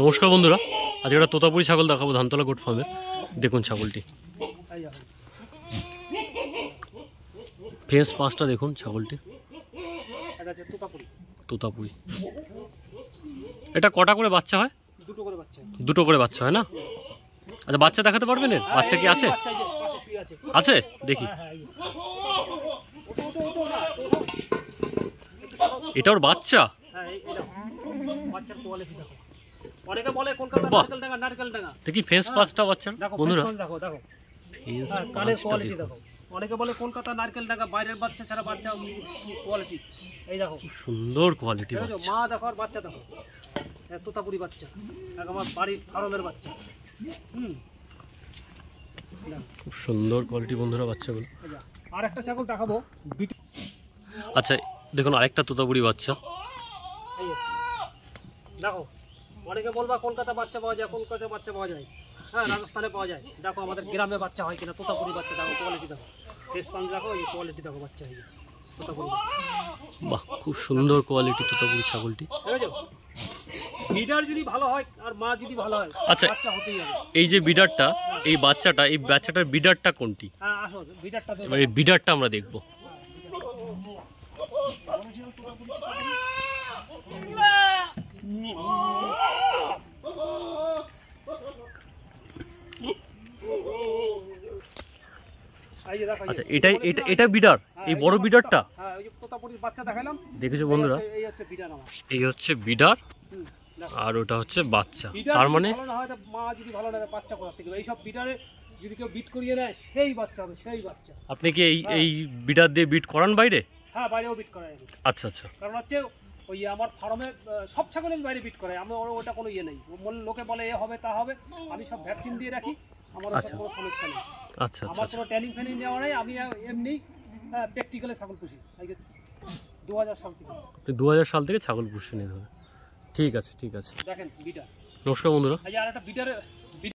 নমস্কার বন্ধুরা, আজ একটা তোতাপুরি ছাগল দেখাবো ধানতলা গোট ফার্মের। দেখুন ছাগলটি, ফেস পাঁচটা দেখুন ছাগলটি, তোতাপুরি। এটা কটা করে বাচ্চা হয়? দুটো করে বাচ্চা হয় না? আচ্ছা, বাচ্চা দেখাতে পারবেন? এর বাচ্চা কি আছে? আছে, দেখি। এটা ওর বাচ্চা? দেখি ফেস পাঁচটা বাচ্চা বন্ধুরা, অনেকে বলে কলকাতা নারকেলডাঙ্গা বাইরের বাচ্চা ছাড়া বাচ্চা কোয়ালিটি। এই দেখো সুন্দর কোয়ালিটি মা, দেখো আর বাচ্চা দেখো, তোতাপুরি বাচ্চা, আমার বাড়ির ফার্মের বাচ্চা। খুব সুন্দর কোয়ালিটি বন্ধুরা বাচ্চাগুলো। আর একটা ছাগল দেখাবো। আচ্ছা দেখুন, আরেকটা তোতাপুরি বাচ্চা। দেখো, অনেকে বলবা কলকাতা বাচ্চা পাওয়া যায়, কলকাতা বাচ্চা পাওয়া যায়, হ্যাঁ রাজস্থানে পাওয়া যায়। দেখো আমাদের গ্রামে বাচ্চা হয় কিনা, তোতাপুরি বাচ্চা দেখো, কোয়ালিটি দেখো, ফেস পাঞ্চ দেখো, এই কোয়ালিটি দেখো বাচ্চা হয় তোতাপুরি বাচ্চা। বাহ, খুব সুন্দর কোয়ালিটি তোতাপুরি ছাগলটি। বিডার যদি ভালো হয় আর মা যদি ভালো হয়, আচ্ছা বাচ্চা হতেই হবে। এই যে বিডারটা, এই বাচ্চাটার বিডারটা কোনটি? হ্যাঁ আসো, বিডারটা এবার এই বিডারটা আমরা দেখবো। আচ্ছা, এটা বিডার, এই বড় বিডারটা। হ্যাঁ, ওই যে তোতাপুরির বাচ্চা দেখালাম, দেখেছো বন্ধুরা, এই হচ্ছে বিডার আমার। এই হচ্ছে বিডার আর ওটা হচ্ছে বাচ্চা। তার মানে ভালো না হয়, মা যদি ভালো না, বাচ্চা কোথা থেকে? এই সব বিডারে যদি কেউ বিট করিয়ে নেয়, সেই বাচ্চা হবে, সেই বাচ্চা। আপনি কি এই বিডার দিয়ে বিট করান বাইরে? হ্যাঁ, বাইরেও বিট করাই। আচ্ছা আচ্ছা। কারণ হচ্ছে ওই আমার ফার্মে সব ছাগল আমি বাইরে বিট করাই, আমি ওটা কোনো ইয়ে নেই। লোকে বলে এ হবে তা হবে, আমি সব ভ্যাকসিন দিয়ে রাখি, আমার কোনো সমস্যা নেই। আচ্ছা, আমার কোনো ট্রেনিং ফেনিং নেওয়া নেই, আমি এমনি প্র্যাকটিক্যালে ছাগল পুষি। 2000 সাল থেকে। 2000 সাল থেকে ছাগল পুষে নিতে হবে। ঠিক আছে, ঠিক আছে। দেখেন বিটার। নমস্কার বন্ধুরা। আর একটা বিটার